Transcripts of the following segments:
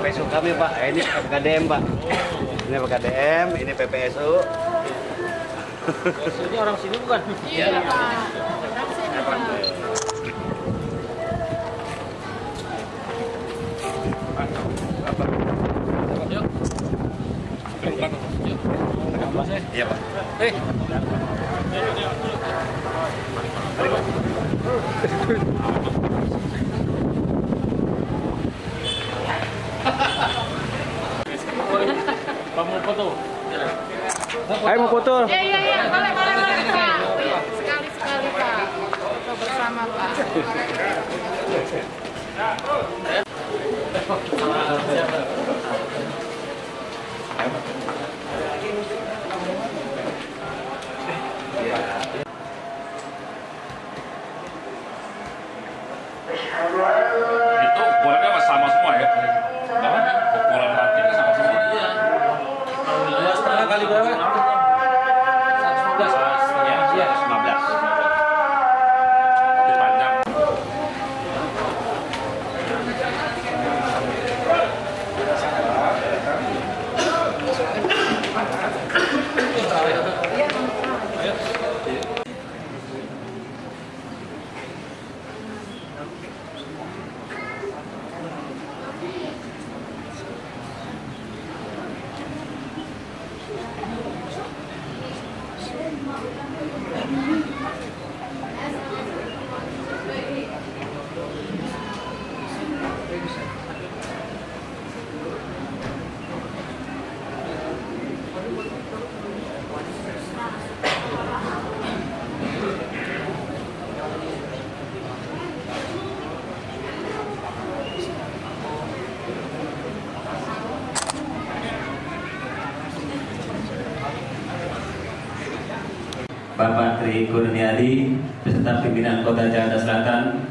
PPSU kami Pak. Ini PKDM Pak. Ini PKDM, ini PPSU. Ini orang sini bukan? Iya Pak. Orang sini Pak. Iya Pak. Mau foto? Ayo mau foto. Iya, boleh Pak. Sekali-sekali Pak. Foto bersama Pak. Itu bolanya sama semua ya? Karena ukuran hatinya sama semua. Iya. 2,5 kali berapa? 119. Iya, 19. Itu panjang. Bapak Tri Kurniadi beserta pimpinan Kota Jakarta Selatan,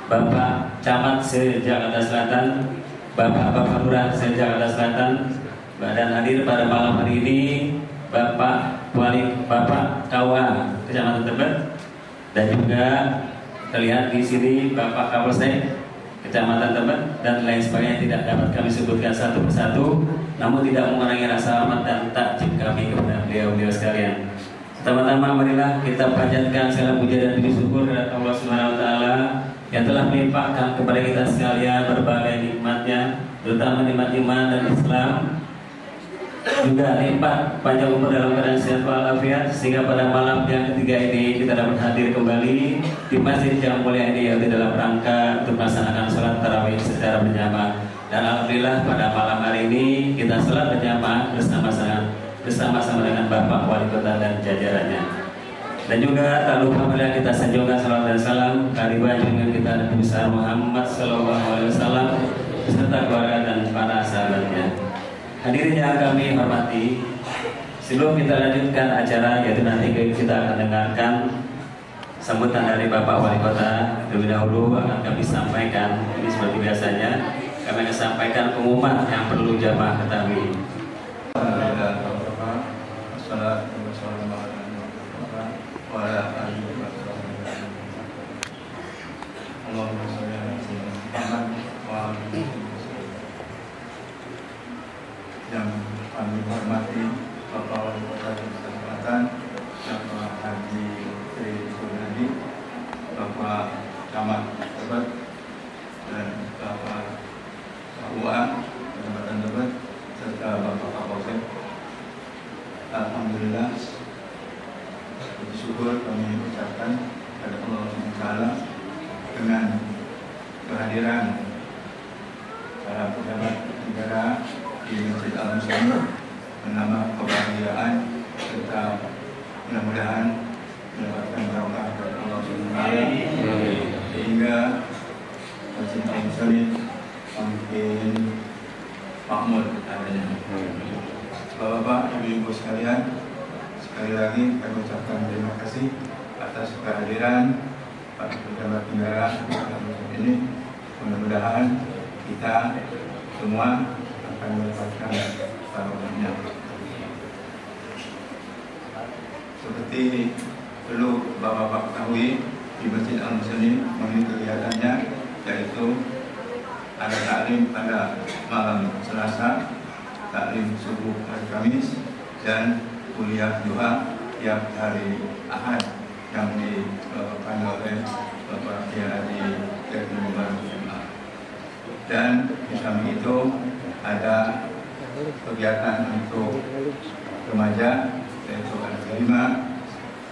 Bapak Camat se-Jakarta Selatan, Bapak Lurah se-Jakarta Selatan, dan hadir pada malam hari ini Bapak KUA Kecamatan Tebet, dan juga terlihat di sini Bapak Kapolsek Kecamatan Tebet dan lain sebagainya tidak dapat kami sebutkan satu persatu, namun tidak mengurangi rasa hormat dan takjub kami kepada beliau-beliau sekalian. Pertama-tama marilah kita panjatkan segala puja dan puji syukur kepada Allah Subhanahu wa taala yang telah melimpahkan kepada kita sekalian berbagai nikmatnya, terutama nikmat iman dan Islam. Juga lipat panjang umur dalam keadaan sehat walafiat, sehingga pada malam yang ketiga ini kita dapat hadir kembali di masjid yang mulia ini, yaitu dalam rangka untuk melaksanakan sholat tarawih secara berjamaah. Dan alhamdulillah pada malam hari ini kita sholat berjamaah bersama-sama dengan Bapak Wali Kota dan jajarannya. Dan juga tak lupa marilah kita sanjungkan salawat dan salam kehadiran dengan kita Nabi besar Muhammad SAW beserta keluarga dan para sahabatnya. Hadirin yang kami hormati, sebelum kita lanjutkan acara, yaitu nanti kita akan dengarkan sambutan dari Bapak Wali Kota. Terlebih dahulu akan kami sampaikan, ini seperti biasanya, kami akan sampaikan pengumuman yang perlu jamaah ketahui. Yang kami hormati Bapak Wali Kota Selatan, Bapak Haji Tri Kurniadi, Bapak Camat Tebet, dan Bapak KUA Kecamatan Tebet, serta Bapak Kapolsek. Alhamdulillah, puji syukur kami ucapkan kepada Allah SWT dengan kehadiran para pejabat negara di Masjid Al-Muslim, menambah kebahagiaan serta mudah-mudahan mendapatkan berkah dari Allah SWT, sehingga Masjid Al-Muslim makin makmur adanya. Bapak-bapak, ibu-ibu sekalian, sekali lagi kami ucapkan terima kasih atas kehadiran para pejabat negara ini. Mudah-mudahan kita semua akan mendapatkan barokahnya. Seperti perlu bapak-bapak ketahui, di Masjid Al-Muslim memiliki kegiatannya, yaitu ada taklim taklim pada malam Selasa, taklim subuh hari Kamis, dan kuliah duha tiap hari Ahad yang dipandu oleh Bapak Kiai Haji Dr. Mubarak SMA. Dan di samping itu ada kegiatan untuk remaja, yaitu ada kelima,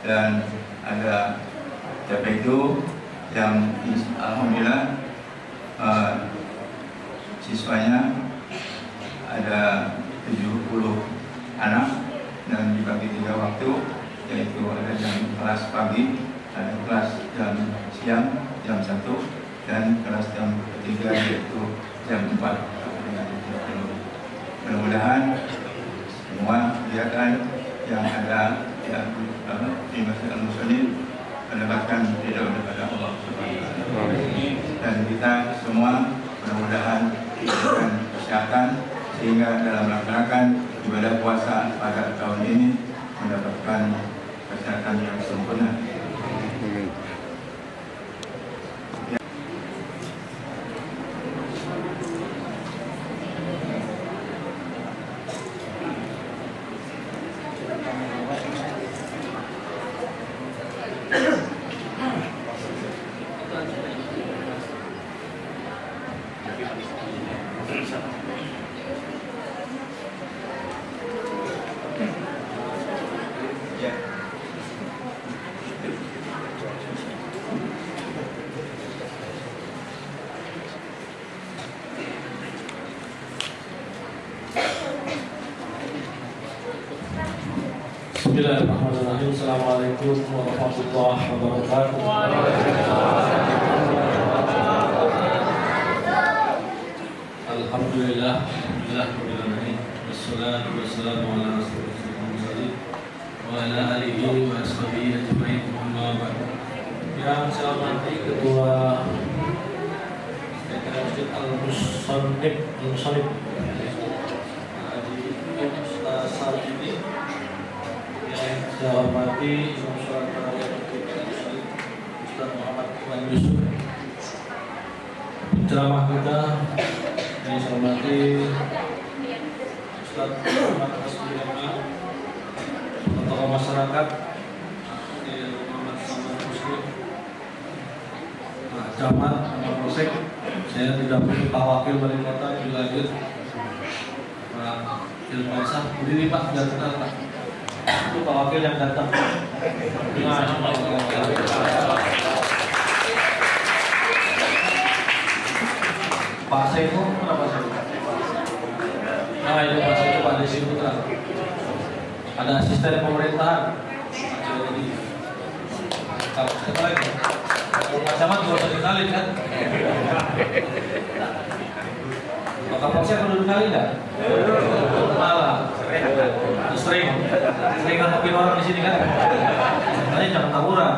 dan ada TPQ yang alhamdulillah siswanya ada 70 anak dan dibagi 3 waktu, yaitu ada jam kelas pagi, ada kelas jam siang jam 1, dan kelas jam ketiga yaitu jam 4. Mudah-mudahan semua kegiatan yang ada di Masjid Al-Muslimin mendapatkan ridho daripada Allah Subhanahu wa Ta'ala. Dan kita semua mudah-mudahan diberikan kesehatan sehingga dalam melaksanakan ibadah puasa pada tahun ini mendapatkan kesehatan yang sempurna. Bismillahirrahmanirrahim. Assalamualaikum warahmatullahi wabarakatuh. Alhamdulillah, alhamdulillah, wassalatu wassalamu ala rasulillah wa ala alihi wa ashabihi ajma'in. Yang saya hormati Ketua Masjid Al-Musannif Ustaz Sarjini, saya hormati Imam Sholat Tarawih Ustaz Muhammad Iwan Yusuf, penceramah kita yang saya hormati Ustaz Muhammad Asmi, tokoh masyarakat Muhammad Samad Muslim, Camat, Polsek. Saya tidak perlu Pak Wakil Wali Kota juga hadir, Pak Ilman Sah, berdiri Pak, biar kenal Pak. Itu Pak Wakil yang datang. Pak Saifu, mana Pak Saifu? Nah, itu Pak Saifu, Pak Desi Putra. Ada asisten pemerintahan. Kalau siapa lagi? Pak Camat juga usah dikenalin kan? Pak Kapolsek perlu dikenalin nggak? Malah sering nangkepin orang di sini kan? Makanya jangan tawuran.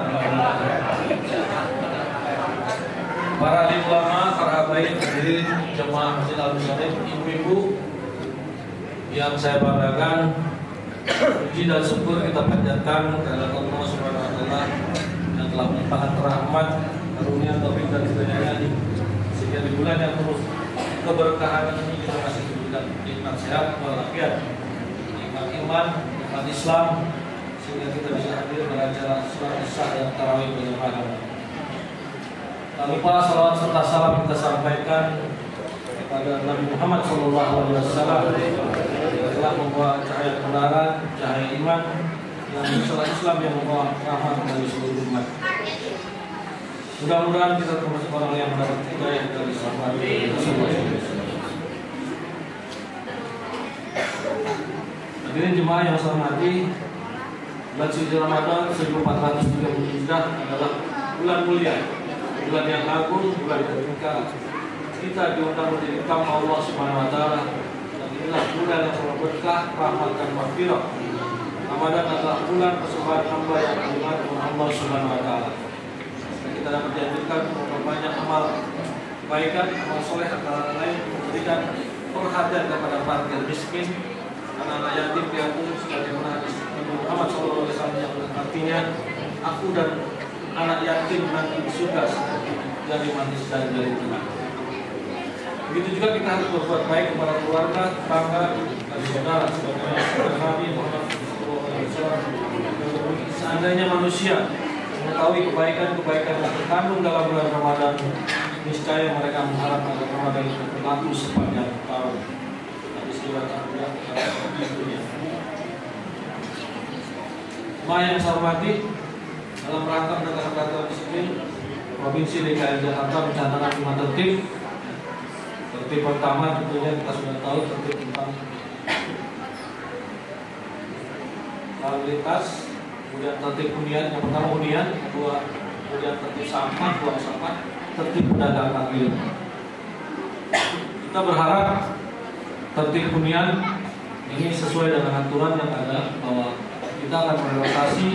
Para alim ulama, para habaib, hadirin jemaah Masjid Al-Musannif, ibu-ibu yang saya banggakan, puji dan syukur kita panjatkan kepada Allah Subhanahu wa Ta'ala yang telah melimpahkan rahmat, karunia, taufik dan hidayahnya sehingga di bulan yang terus keberkahan ini kita masih diberikan nikmat sehat walafiat, nikmat iman, nikmat Islam, sehingga kita bisa hadir pada acara sholat isya dan tarawih berjamaah. Tak lupa salawat serta salam kita sampaikan kepada Nabi Muhammad SAW yang telah membawa cahaya kebenaran, cahaya iman, yang sholat Islam yang membawa rahmat bagi seluruh umat. Mudah-mudahan kita termasuk orang yang mendapat hidayah dari sahabat Rasulullah. Hadirin jemaah yang saya hormati, bulan suci Ramadan 1430 adalah bulan mulia, bulan yang agung, bulan yang berkah. Kita diundang menjadi tamu Allah Subhanahu wa Ta'ala, dan inilah bulan yang penuh berkah, rahmat dan maghfirah. Ramadan adalah bulan persembahan hamba yang diangkat oleh Allah Subhanahu wa Ta'ala. Kita dapat dianjurkan memperbanyak amal kebaikan, amal soleh, antara lain memberikan perhatian kepada fakir miskin, anak-anak yatim piatu, sebagaimana hadis Nabi Muhammad SAW yang artinya, aku dan anak yatim nanti di surga dari manis dan dari tengah. Begitu juga kita harus berbuat baik kepada keluarga, tetangga, dan saudara. Sebagaimana Nabi Muhammad SAW, seandainya manusia mengetahui kebaikan-kebaikan yang terkandung dalam bulan Ramadan, niscaya mereka mengharap agar Ramadan itu berlaku sepanjang tahun. Tapi sekilas di dunia. Yang saya hormati, dalam rangka menegakkan disiplin, Provinsi DKI Jakarta mencanangkan 5 tertib. Tertib pertama tentunya kita sudah tahu, tertib tentang lalu lintas, kemudian tertib hunian, yang pertama hunian, kedua kemudian tertib sampah, buang sampah, tertib pedagang kaki. Kita berharap tertib hunian ini sesuai dengan aturan yang ada, bahwa kita akan merelokasi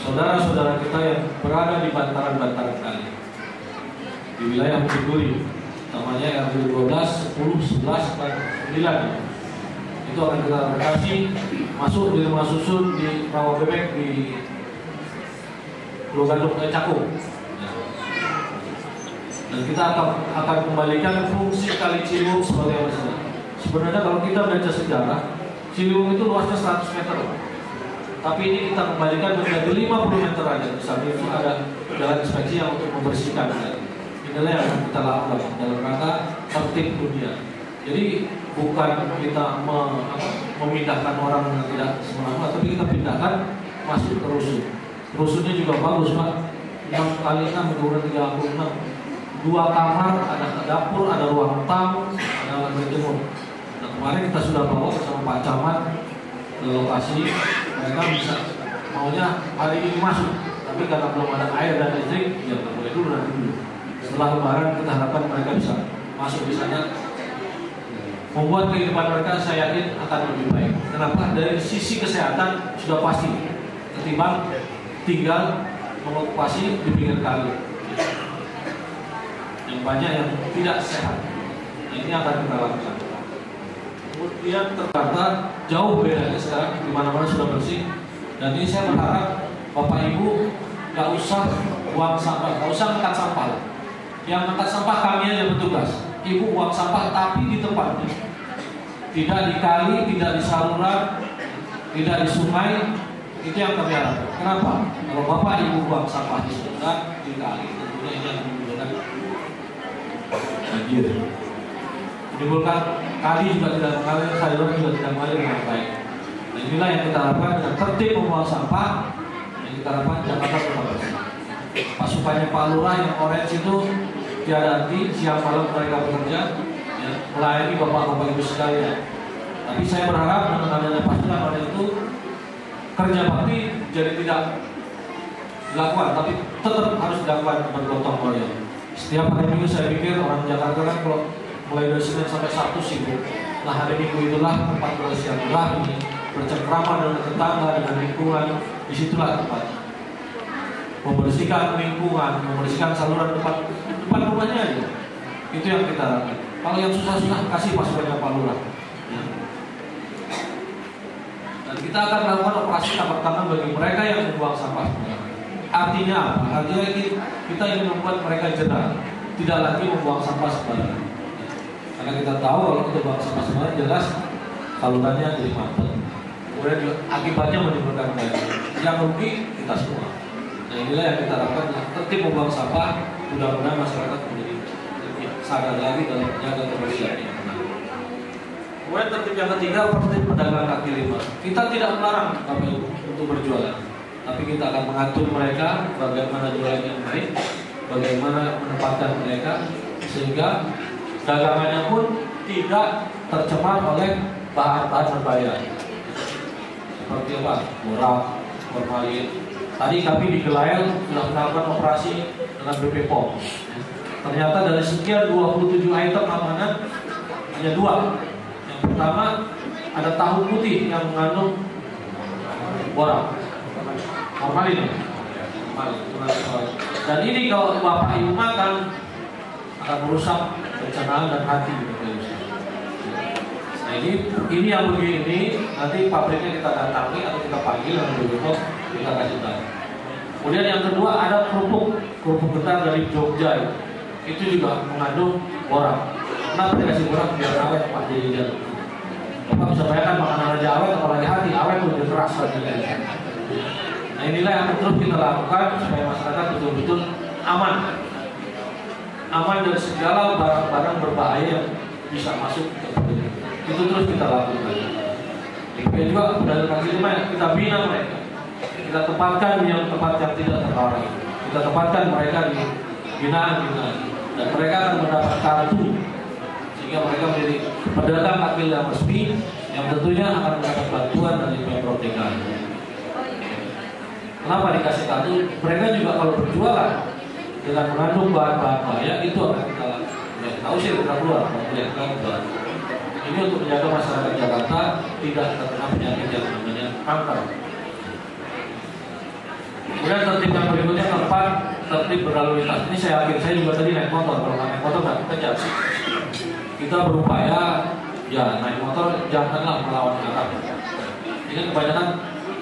saudara-saudara kita yang berada di bantaran-bantaran kali di wilayah Bukit Duri, namanya RW 12, 10, 11, dan 9. Itu akan kita relokasi masuk di rumah susun di Rawa Bebek di Pulau Gadung, Cakung. Dan kita akan kembalikan fungsi Kali Ciliwung sebagai wasana. Sebenarnya kalau kita baca sejarah, Ciliwung itu luasnya 100 meter. Tapi ini kita kembalikan menjadi 50 meter aja. Di samping itu ada jalan inspeksi yang untuk membersihkan. Inilah yang kita lakukan dalam rangka tertib dunia. Jadi bukan kita memindahkan orang yang tidak semena-mena, tapi kita pindahkan masuk ke rusun. Rusunnya juga bagus, Pak. 6 kali 6 ukuran 36. 2 kamar, ada dapur, ada ruang tamu, ada lantai jemur. Nah, kemarin kita sudah bawa bersama Pak Camat ke lokasi. Mereka bisa maunya hari ini masuk, tapi karena belum ada air dan listrik, ya nggak boleh dulu, nanti dulu. Setelah Lebaran kita harapkan mereka bisa masuk di sana, membuat kehidupan mereka saya yakin akan lebih baik. Kenapa? Dari sisi kesehatan sudah pasti, ketimbang tinggal mengokupasi di pinggir kali yang banyak yang tidak sehat. Ini akan kita lakukan. Kemudian Jakarta jauh bedanya sekarang, di mana-mana sudah bersih. Dan ini saya berharap Bapak Ibu nggak usah buang sampah, nggak usah angkat sampah. Yang angkat sampah kami aja bertugas. Ibu buang sampah tapi di tempatnya, tidak di kali, tidak di saluran, tidak di sungai. Itu yang kami harapkan. Kenapa? Kalau Bapak Ibu buang sampah di sungai, di kali, tentunya ini yang menimbulkan banjir. Menimbulkan kali juga tidak mengalir, saluran juga tidak mengalir dengan baik. Nah, inilah yang kita harapkan dengan tertib membuang sampah. Yang kita harapkan Jakarta tetap bersih. Pasukannya Pak Lurah yang orange itu tiada henti, siang malam mereka bekerja, ya, melayani bapak-bapak ibu sekalian. Tapi saya berharap dengan adanya pasukan orange itu kerja bakti jadi tidak dilakukan, tapi tetap harus dilakukan bergotong royong. Setiap hari Minggu saya pikir orang Jakarta kan kalau mulai dari Senin sampai Sabtu sibuk. Nah, hari Minggu itulah tempat bersilaturahmi, bercengkrama dengan tetangga, dengan lingkungan. Disitulah tempatnya. Membersihkan lingkungan, membersihkan saluran depan rumahnya aja. Itu yang kita harapkan. Kalau yang susah-susah kasih pasukannya Pak Lurah. Ya. Dan kita akan melakukan operasi tangkap tangan bagi mereka yang membuang sampah. Artinya apa? Artinya kita ingin membuat mereka jerah, tidak lagi membuang sampah sembarangan. Karena kita tahu kalau kita buang sampah sembarangan jelas salurannya jadi mampet. Kemudian juga akibatnya menimbulkan banjir. Yang rugi kita semua. Nah, inilah yang kita harapkan, tertib membuang sampah. Mudah-mudahan masyarakat menjadi lebih sadar lagi dalam menjaga kebersihan. Kemudian tertib yang ketiga, tertib pedagang kaki lima. Kita tidak melarang KPU untuk berjualan, tapi kita akan mengatur mereka bagaimana jualan yang baik, bagaimana menempatkan mereka sehingga dagangannya pun tidak tercemar oleh bahan-bahan berbahaya seperti apa? Borak, formalin. Tadi kami di Gelael sudah melakukan operasi dengan BP POM. Ternyata dari sekian 27 item makanan hanya 2. Yang pertama ada tahu putih yang mengandung borak, formalin. Dan ini kalau Bapak Ibu makan akan merusak pencernaan dan hati. Nah, ini yang begini nanti pabriknya kita datangi atau kita panggil dan begitu kita kasih tahu. Kemudian yang kedua ada kerupuk ketan dari Jogja, itu juga mengandung borak. Itu Kenapa dikasih kurang? Biar awet Pak jadi dia. Bapak bisa bayangkan makanan raja awet, apalagi hati awet lebih keras lagi. Nah inilah yang terus kita lakukan supaya masyarakat betul-betul aman dari segala barang-barang berbahaya yang bisa masuk ke tubuh. Itu terus kita lakukan. Kemudian juga dari kaki lima kita bina mereka, kita tempatkan yang tempat yang tidak terlarang, kita tempatkan mereka di binaan-binaan, dan mereka akan mendapat kartu sehingga mereka menjadi pedagang kaki yang resmi yang tentunya akan mendapat bantuan dari Pemprov DKI. Kenapa dikasih kartu? Mereka juga kalau berjualan dengan mengandung bahan-bahan bahaya itu akan kita tahu sih kita keluar keluar. Ini untuk menjaga masyarakat Jakarta tidak terkena penyakit yang namanya kanker. Kemudian tertib yang berikutnya keempat, tertib berlalu lintas. Ini saya yakin, saya juga tadi naik motor, kalau naik motor nggak kejar. Kita berupaya ya naik motor janganlah melawan arah. Ini kebanyakan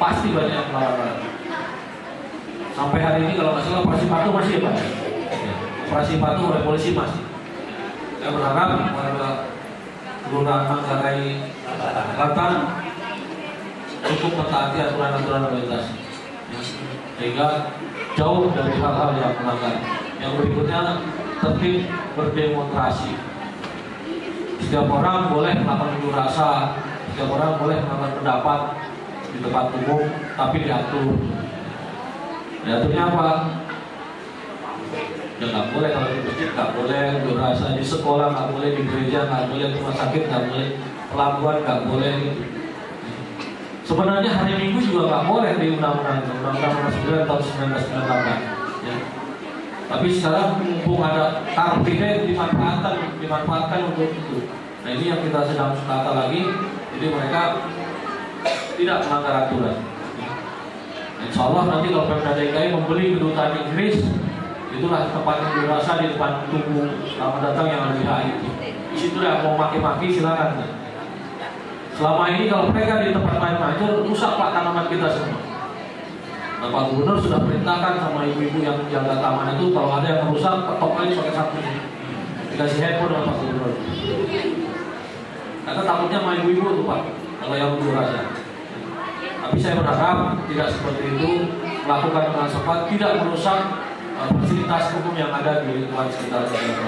pasti banyak yang melawan arah. Sampai hari ini kalau nggak salah operasi patuh masih ya Pak? Operasi patuh oleh polisi masih. Saya berharap warga Kelurahan Manggarai Selatan cukup mentaati aturan-aturan lalu lintas, sehingga jauh dari hal-hal yang melanggar. Yang berikutnya tertib berdemonstrasi. Setiap orang boleh melakukan unjuk rasa, setiap orang boleh melakukan pendapat di tempat umum, tapi diatur. Diaturnya apa? Ya nggak boleh kalau di masjid, nggak boleh unjuk rasa, di sekolah nggak boleh, di gereja nggak boleh, di rumah sakit nggak boleh, pelabuhan nggak boleh. Gitu. Sebenarnya hari Minggu juga nggak boleh di Undang-Undang 9 tahun 1998. Ya. Tapi sekarang mumpung ada Car Free Day dimanfaatkan untuk itu. Nah ini yang kita sedang tata lagi, jadi mereka tidak melanggar aturan. Insya Allah nanti kalau Pemprov DKI membeli kedutaan Inggris, itulah tempat yang dirasa di depan tubuh selamat datang yang lebih baik. Di situ ya mau maki-maki silakan. Selama ini kalau mereka di tempat lain maju, rusak Pak tanaman kita semua. Nah, Pak Gubernur sudah perintahkan sama ibu-ibu yang jaga taman itu kalau ada yang rusak, ketok aja pakai sapu. Dikasih heboh dengan Pak Gubernur. Karena takutnya sama ibu-ibu tuh Pak, kalau yang unjuk rasa. Tapi saya berharap tidak seperti itu, melakukan dengan cepat, tidak merusak fasilitas hukum yang ada di lingkungan sekitar kita.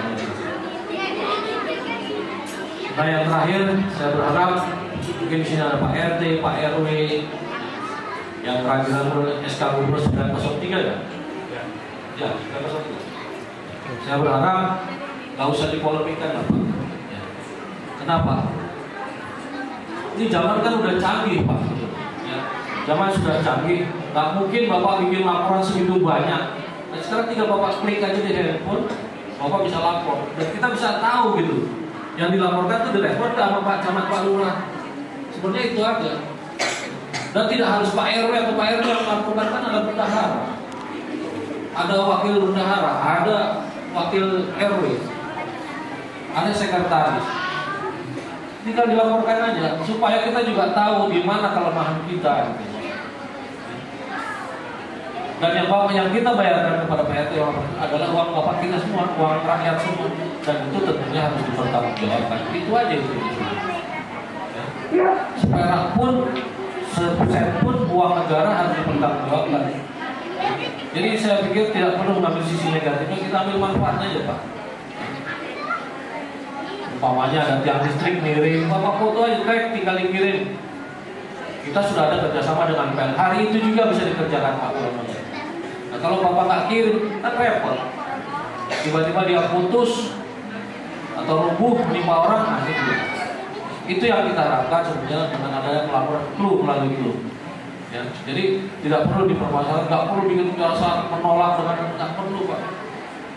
Nah yang terakhir, saya berharap mungkin di sini ada Pak RT, Pak RW yang kehadiran SK Gubernur 903 ya? Ya, 903. Saya berharap nggak usah dipolemikan lah Pak. Ya. Kenapa? Ini zaman kan udah canggih Pak. Ya. Zaman sudah canggih, nggak mungkin Bapak bikin laporan segitu banyak. Nah, sekarang tinggal Bapak klik aja di handphone, Bapak bisa lapor dan kita bisa tahu gitu. Yang dilaporkan itu direspon sama Pak Camat, Pak Lurah. Sebenarnya itu aja. Dan tidak harus Pak RW atau Pak RW yang melaporkan, kan ada bendahara, ada wakil bendahara, ada wakil RW, ada sekretaris. Tinggal dilaporkan aja supaya kita juga tahu di mana kelemahan kita. Dan yang kita bayarkan kepada PRT adalah uang bapak kita semua, uang rakyat semua, dan itu tentunya harus dipertanggungjawabkan. Itu aja itu. Ya. Seperak pun, sepersen pun uang negara harus dipertanggungjawabkan. Jadi saya pikir tidak perlu mengambil sisi negatifnya, kita ambil manfaatnya aja Pak. Umpamanya ada tiang listrik miring, Bapak foto aja, tinggal dikirim. Kita sudah ada kerjasama dengan PLN. Hari itu juga bisa dikerjakan Pak. Nah, kalau Bapak nggak kirim, kan repot. Tiba-tiba dia putus atau rubuh menimpa orang, nah itu. Itu yang kita harapkan sebenarnya dengan adanya pelaporan melalui clue. Ya, jadi tidak perlu dipermasalahkan, nggak perlu bikin jasa menolak dengan nggak perlu Pak.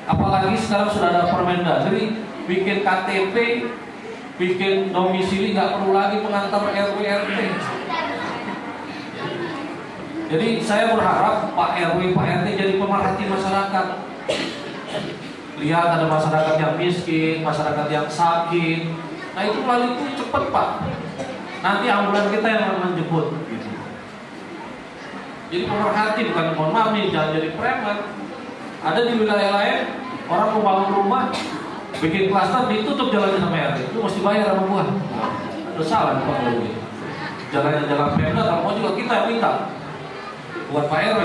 Apalagi sekarang sudah ada Permendagri, bikin KTP, bikin domisili, nggak perlu lagi mengantar RW RT. Jadi saya berharap Pak RW, Pak RT jadi pemerhati masyarakat. Lihat ada masyarakat yang miskin, masyarakat yang sakit. Nah itu melalui itu cepat Pak. Nanti ambulan kita yang menjemput. Gitu. Jadi pemerhati, bukan mohon maaf nih, jangan jadi preman. Ada di wilayah lain orang membangun rumah bikin klaster ditutup jalannya sama RT, itu mesti bayar sama gua. Itu salah Pak kalau begitu. Jalan Pemda kalau mau juga kita yang minta, bukan Pak RW.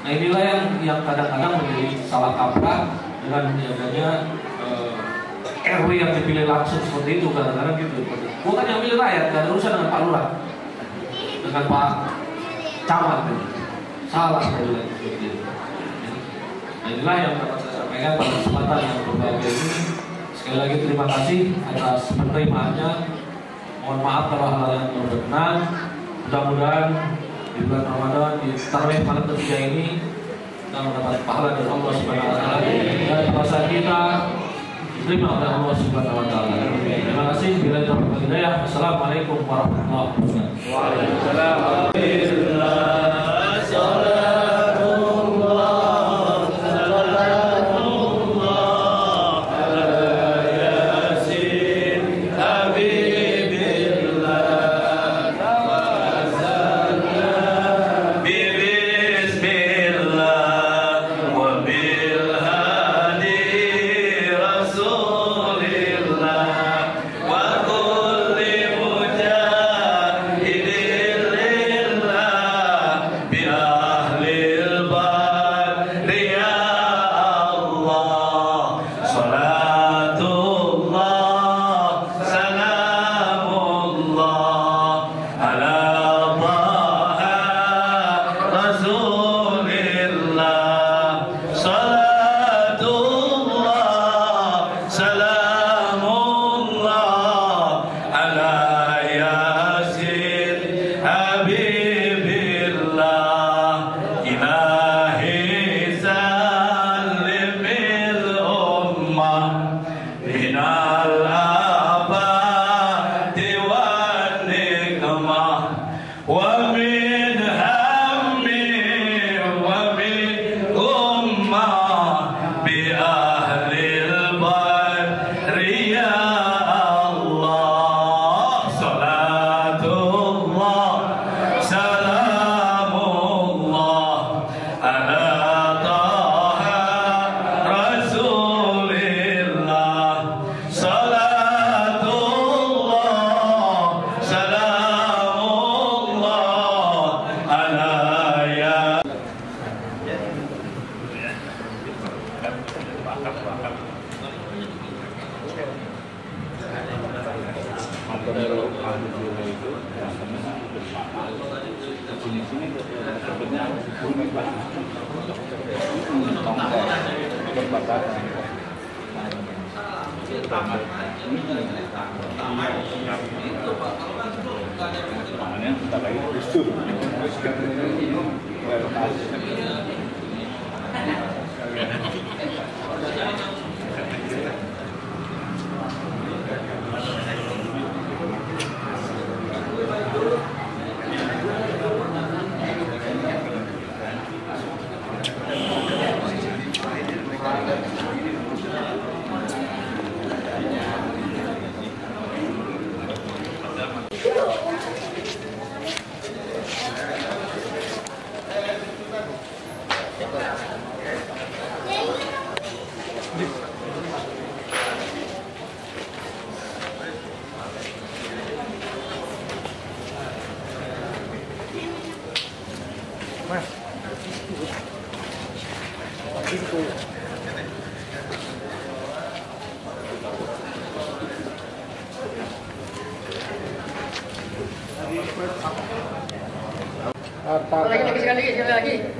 Nah inilah yang kadang-kadang menjadi salah kaprah dengan adanya RW yang dipilih langsung seperti itu kadang-kadang gitu. Bukan yang pilih rakyat, gak ada urusan dengan Pak Lurah, dengan Pak Camat. Salah sekali seperti itu. Nah inilah yang dapat saya sampaikan pada kesempatan yang berbahagia ini. Sekali lagi terima kasih atas penerimaannya. Mohon maaf kalau hal yang berkenan. Mudah-mudahan di bulan Ramadan di tarawih malam ketiga ini kita mendapat pahala dari Allah Subhanahu wa taala dan puasa kita diterima oleh Allah Subhanahu wa taala. Terima kasih. Bila dapat hidayah. Assalamualaikum warahmatullahi wabarakatuh. Waalaikumsalam.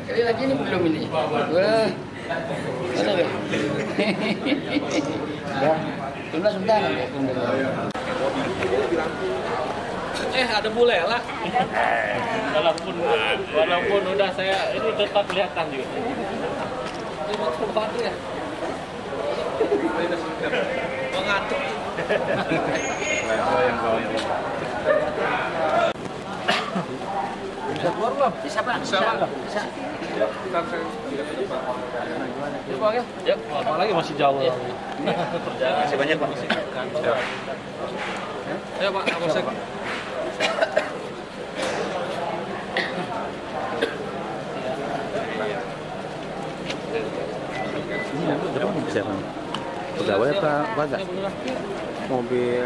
Sekali lagi ini belum ini. Wah, mana ya? Ya, tunda sebentar. Ada bule lah. Walaupun udah saya ini tetap kelihatan juga. Ini tempat ya. Mengatur. Bisa keluar belum? Bisa Pak. Bisa. Ya, apalagi masih jauh. Ya. Masih banyak Pak. Ayo Pak, Kapolsek. Ini berapa bisa Pak? Pegawai apa enggak? Mobil